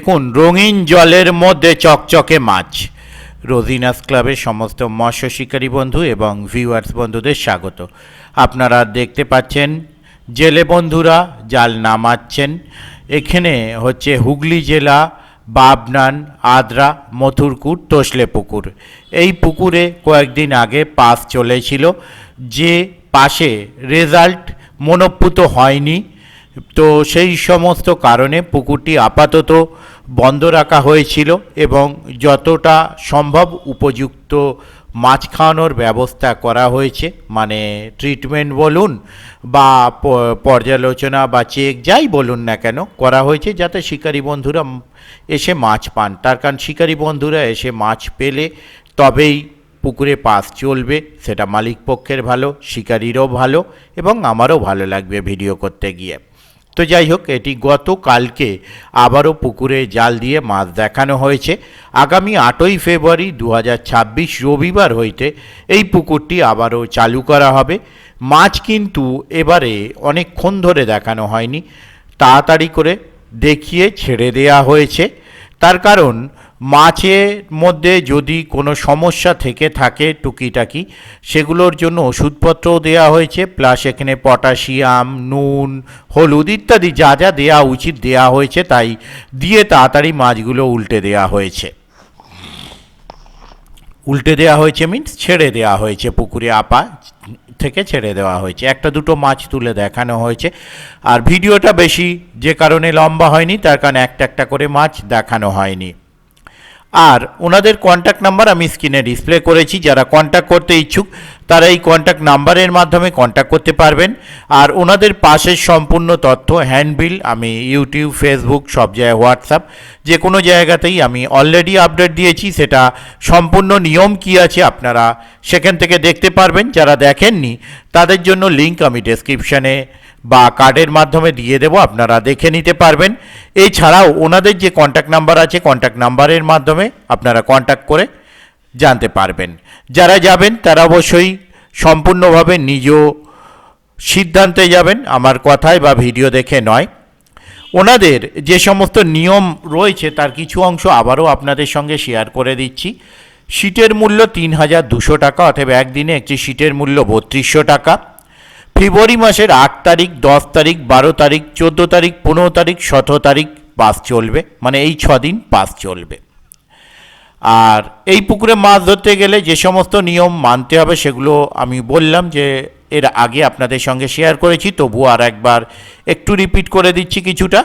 দেখুন রঙিন জলের মধ্যে চকচকে মাছ। রোজিনাস ক্লাবের সমস্ত মৎস্য শিকারী বন্ধু এবং ভিউয়ার্স বন্ধুদের স্বাগত। আপনারা দেখতে পাচ্ছেন জেলে বন্ধুরা জাল নামাচ্ছেন। এখানে হচ্ছে হুগলি জেলা বাবনান আদ্রা মথুরকুট তোসলে পুকুর। এই পুকুরে কয়েকদিন আগে পাস চলেছিল, যে পাশে রেজাল্ট মনোপুত হয়নি, তো সেই সমস্ত কারণে পুকুরটি আপাতত বন্ধ রাখা হয়েছিল এবং যতটা সম্ভব উপযুক্ত মাছ খাওয়ানোর ব্যবস্থা করা হয়েছে, মানে ট্রিটমেন্ট বলুন বা পর্যালোচনা বা চেক যাই বলুন না কেন করা হয়েছে, যাতে শিকারী বন্ধুরা এসে মাছ পান। তার কারণ শিকারী বন্ধুরা এসে মাছ পেলে তবেই পুকুরে পাস চলবে, সেটা মালিক পক্ষের ভালো, শিকারীরও ভালো এবং আমারও ভালো লাগবে ভিডিও করতে গিয়ে। তো যাই হোক, এটি গতকালকে আবারও পুকুরে জাল দিয়ে মাছ দেখানো হয়েছে। আগামী 8ই ফেব্রুয়ারি 2026 রবিবার হইতে এই পুকুরটি আবারও চালু করা হবে। মাছ কিন্তু এবারে অনেকক্ষণ ধরে দেখানো হয়নি, তাড়াতাড়ি করে দেখিয়ে ছেড়ে দেয়া হয়েছে। তার কারণ মাছের মধ্যে যদি কোনো সমস্যা থেকে থাকে টুকিটাকি, সেগুলোর জন্য ওষুধপত্রও দেওয়া হয়েছে, প্লাস এখানে পটাশিয়াম, নুন, হলুদ ইত্যাদি যা যা দেওয়া উচিত দেওয়া হয়েছে, তাই দিয়ে তাড়াতাড়ি মাছগুলো উল্টে দেওয়া হয়েছে। উল্টে দেওয়া হয়েছে মিন্স ছেড়ে দেওয়া হয়েছে, পুকুরে আপা থেকে ছেড়ে দেওয়া হয়েছে। একটা দুটো মাছ তুলে দেখানো হয়েছে, আর ভিডিওটা বেশি যে কারণে লম্বা হয়নি, তার কারণ একটা একটা করে মাছ দেখানো হয়নি। আর ওনাদের কন্ট্যাক্ট নাম্বার আমি স্ক্রিনে ডিসপ্লে করেছি, যারা কন্ট্যাক্ট করতে ইচ্ছুক তারা এই কন্ট্যাক্ট নাম্বারের মাধ্যমে কন্ট্যাক্ট করতে পারবেন। আর ওনাদের পাশের সম্পূর্ণ তথ্য হ্যান্ডবিল আমি ইউটিউব, ফেসবুক, সব জায়গায়, হোয়াটসঅ্যাপ, যে কোনো জায়গাতেই আমি অলরেডি আপডেট দিয়েছি। সেটা সম্পূর্ণ নিয়ম কী আছে আপনারা সেখান থেকে দেখতে পারবেন। যারা দেখেননি তাদের জন্য লিঙ্ক আমি ডেসক্রিপশানে বা কার্ডের মাধ্যমে দিয়ে দেবো, আপনারা দেখে নিতে পারবেন। এছাড়াও ওনাদের যে কন্ট্যাক্ট নাম্বার আছে, কন্ট্যাক্ট নাম্বারের মাধ্যমে আপনারা কন্ট্যাক্ট করে জানতে পারবেন। যারা যাবেন তারা অবশ্যই সম্পূর্ণভাবে নিজ সিদ্ধান্তে যাবেন, আমার কথায় বা ভিডিও দেখে নয়। ওনাদের যে সমস্ত নিয়ম রয়েছে তার কিছু অংশ আবারও আপনাদের সঙ্গে শেয়ার করে দিচ্ছি। সিটের মূল্য 3200 টাকা, অথবা একদিনে একটি সিটের মূল্য 3200 টাকা। ফেব্রুয়ারি মাসের 8 তারিখ, 10 তারিখ, 12 তারিখ, 14 তারিখ, 15 তারিখ, 17 তারিখ পাস চলবে, মানে এই 6 দিন পাস চলবে। আর এই পুকুরে মাছ ধরতে গেলে যে সমস্ত নিয়ম মানতে হবে সেগুলো আমি বললাম, যে এর আগে আপনাদের সঙ্গে শেয়ার করেছি, তবুও আর একবার একটু রিপিট করে দিচ্ছি কিছুটা।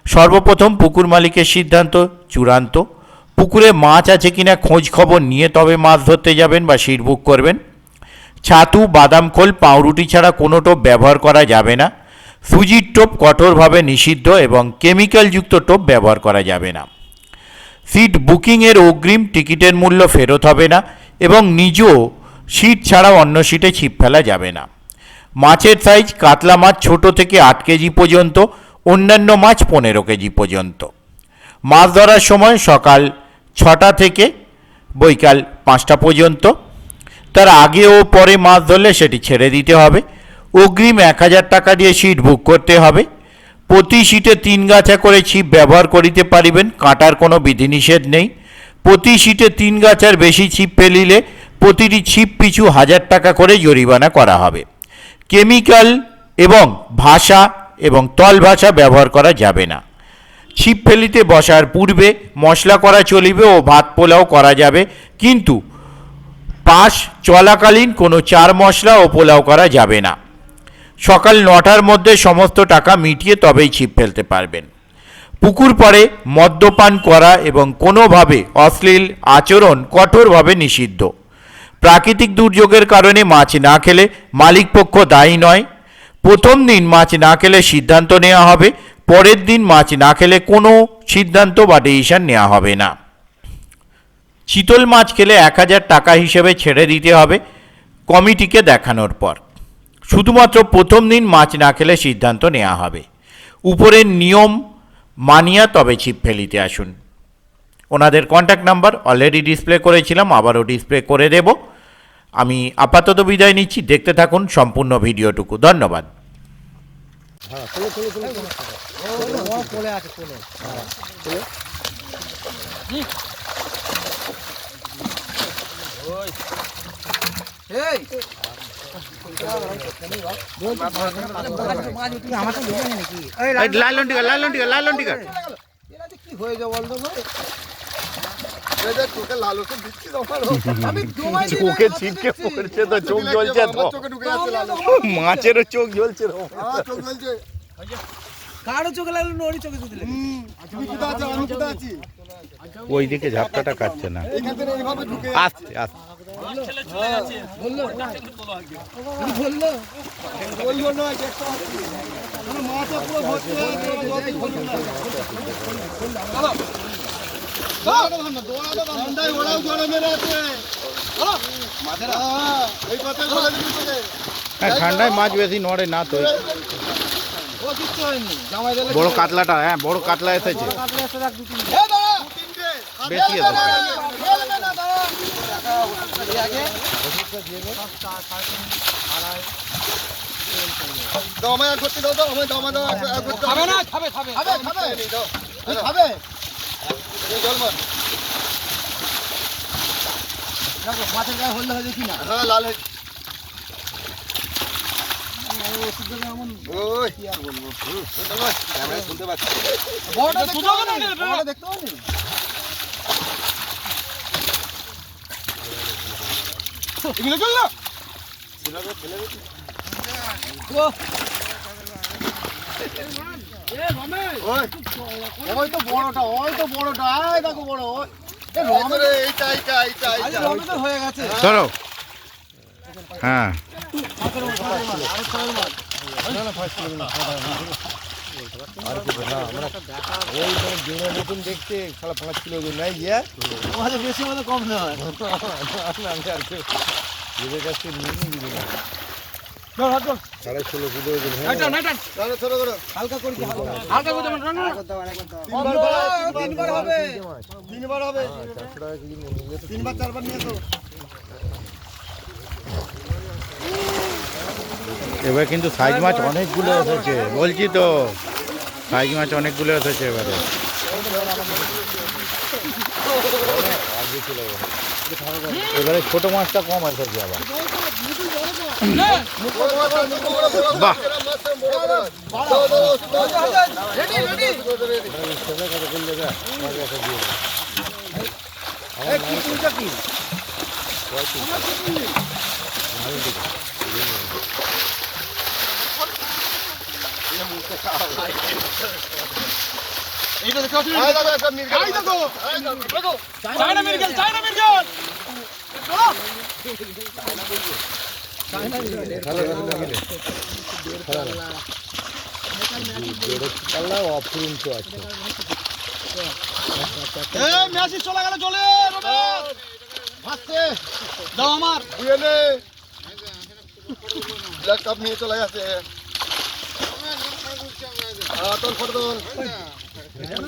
সর্বপ্রথম পুকুর মালিকের সিদ্ধান্ত চূড়ান্ত। পুকুরে মাছ আছে কিনা খোঁজ খবর নিয়ে তবে মাছ ধরতে যাবেন বা সিট বুক করবেন। ছাতু, বাদাম খোল, পাউরুটি ছাড়া কোনো টোপ ব্যবহার করা যাবে না। সুজির টোপ কঠোরভাবে নিষিদ্ধ এবং কেমিক্যালযুক্ত টোপ ব্যবহার করা যাবে না। সিট বুকিংয়ের অগ্রিম টিকিটের মূল্য ফেরত হবে না এবং নিজ সিট ছাড়া অন্য সিটে ছিপ ফেলা যাবে না। মাছের সাইজ কাতলা মাছ ছোট থেকে 8 কেজি পর্যন্ত, অন্যান্য মাছ 15 কেজি পর্যন্ত। মাছ ধরার সময় সকাল 6টা থেকে বৈকাল 5টা পর্যন্ত। তার আগে ও পরে মাছ ধরলে সেটি ছেড়ে দিতে হবে। অগ্রিম 1000 টাকা দিয়ে সিট বুক করতে হবে। প্রতি সিটে 3 গাছা করে ছিপ ব্যবহার করিতে পারিবেন, কাটার কোনো বিধিনিষেধ নেই। প্রতি সিটে 3 গাছার বেশি ছিপ ফেলিলে প্রতিটি ছিপ পিছু 1000 টাকা করে জরিমানা করা হবে। কেমিক্যাল এবং ভাষা এবং তল ভাষা ব্যবহার করা যাবে না। ছিপ ফেলিতে বসার পূর্বে মশলা করা চলিবে ও ভাত পোলাও করা যাবে, কিন্তু পাস চলাকালীন কোনো চার মশলা ও পোলাও করা যাবে না। সকাল 9টার মধ্যে সমস্ত টাকা মিটিয়ে তবেই ছিপ ফেলতে পারবেন। পুকুর পাড়ে মদ্যপান করা এবং কোনোভাবে অশ্লীল আচরণ কঠোরভাবে নিষিদ্ধ। প্রাকৃতিক দুর্যোগের কারণে মাছ না খেলে মালিকপক্ষ দায়ী নয়। প্রথম দিন মাছ না খেলে সিদ্ধান্ত নেওয়া হবে, পরের দিন মাছ না খেলে কোনো সিদ্ধান্ত বা ডিসিশন নেওয়া হবে না। চিতল মাছ খেলে 1000 টাকা হিসেবে ছেড়ে দিতে হবে কমিটিকে দেখানোর পর। শুধুমাত্র প্রথম দিন মাছ না খেলে সিদ্ধান্ত নেওয়া হবে। উপরের নিয়ম মানিয়া তবে ছিপ ফেলিতে আসুন। ওনাদের কন্ট্যাক্ট নাম্বার অলরেডি ডিসপ্লে করেছিলাম, আবারও ডিসপ্লে করে দেব। আমি আপাতত বিদায় নিচ্ছি, দেখতে থাকুন সম্পূর্ণ ভিডিওটুকু। ধন্যবাদ। লাল লন্ডি কাট কি হয়ে যাও বলতো ভাই চোখে ছিটকে পড়ছে তো চোখ জ্বলছে তো মাছেরও চোখ জ্বলছে কারো চোখে লাগলো না ওরই চোখে দিলে ওই দিকে ঝাপটাটা কাটছে না আস্তে আস্তে বললো ঠান্ডায় মাছ বেশি নড়ে না তো বড় কাতলাটা, হ্যাঁ বড় কাতলা এসেছে বেশি মাছের গায়ে হলদে হয়ে দেখি না লাল শুনতে পাচ্ছি বড়টা দেখতে পাবি ওই তো বড়টা আয় দেখো বড় এইটা হয়ে গেছে ধরো হ্যাঁ দেখতে খেলা 5 কিলো নাই গিয়া বেশি মতো কম নয় এদের কাছে নিয়ে নিবি হালকা করে তিনবার হবে 3বার 4বার নিয়ে তো এবার কিন্তু সাইজ মাছ অনেকগুলো এসেছে বলছি তো, সাইজ মাছ অনেকগুলো এসেছে এবারে এবারে ছোট মাছটা কম এসেছে আবার বাহ চলে গেল চলে দাও আমার কাপ নিয়ে চলে গেছে তোর ফটো তোল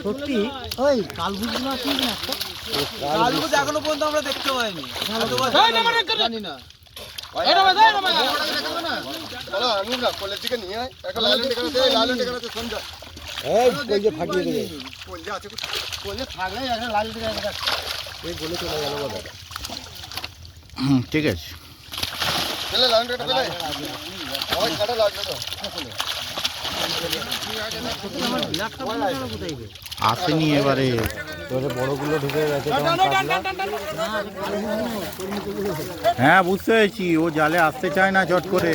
সত্যি ওই কালবুজ না কি না কালবুজ এখনো পর্যন্ত আমরা দেখতে পাইনি জানি না কোলের দিকে নিয়ে আয় একটা লাইলেন্ড এখানে সন্ধ্যা ফাটিয়ে দেবে কোলে থাকলে একটা লাইলেন্ড এই বলে চলে গেল বাবা ঠিক আছে চলে লাইলেন্ডটা চলে ওই কাটা লাগলো তো আসেনি এবারে বড়গুলো ঢুকে গেছে হ্যাঁ বুঝতে পেরেছি, ও জালে আসতে চায় না চট করে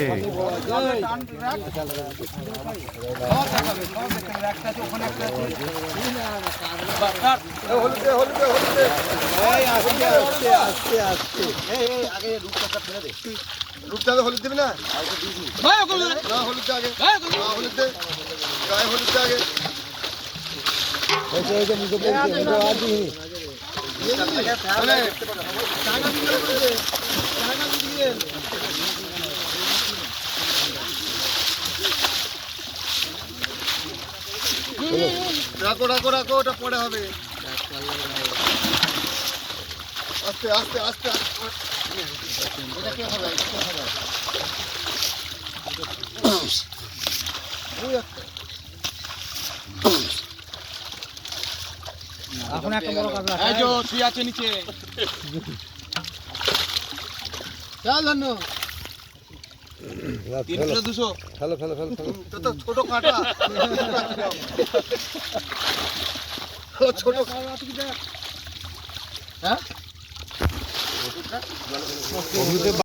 রূপটা হলুদ দিবি না হলুদ আগে হলুদ দে গায়ে হলুদ আগে রাখো রাখো রাখো ওটা পরে হবে আস্তে আস্তে আস্তে এটা কে হবে এখন একটা বড় কাতলা এই যে শুয়ে আছে নিচে চল ধন্য 3 কিলো 200 ফেলো তো ছোট কাটা ছোট হ্যাঁ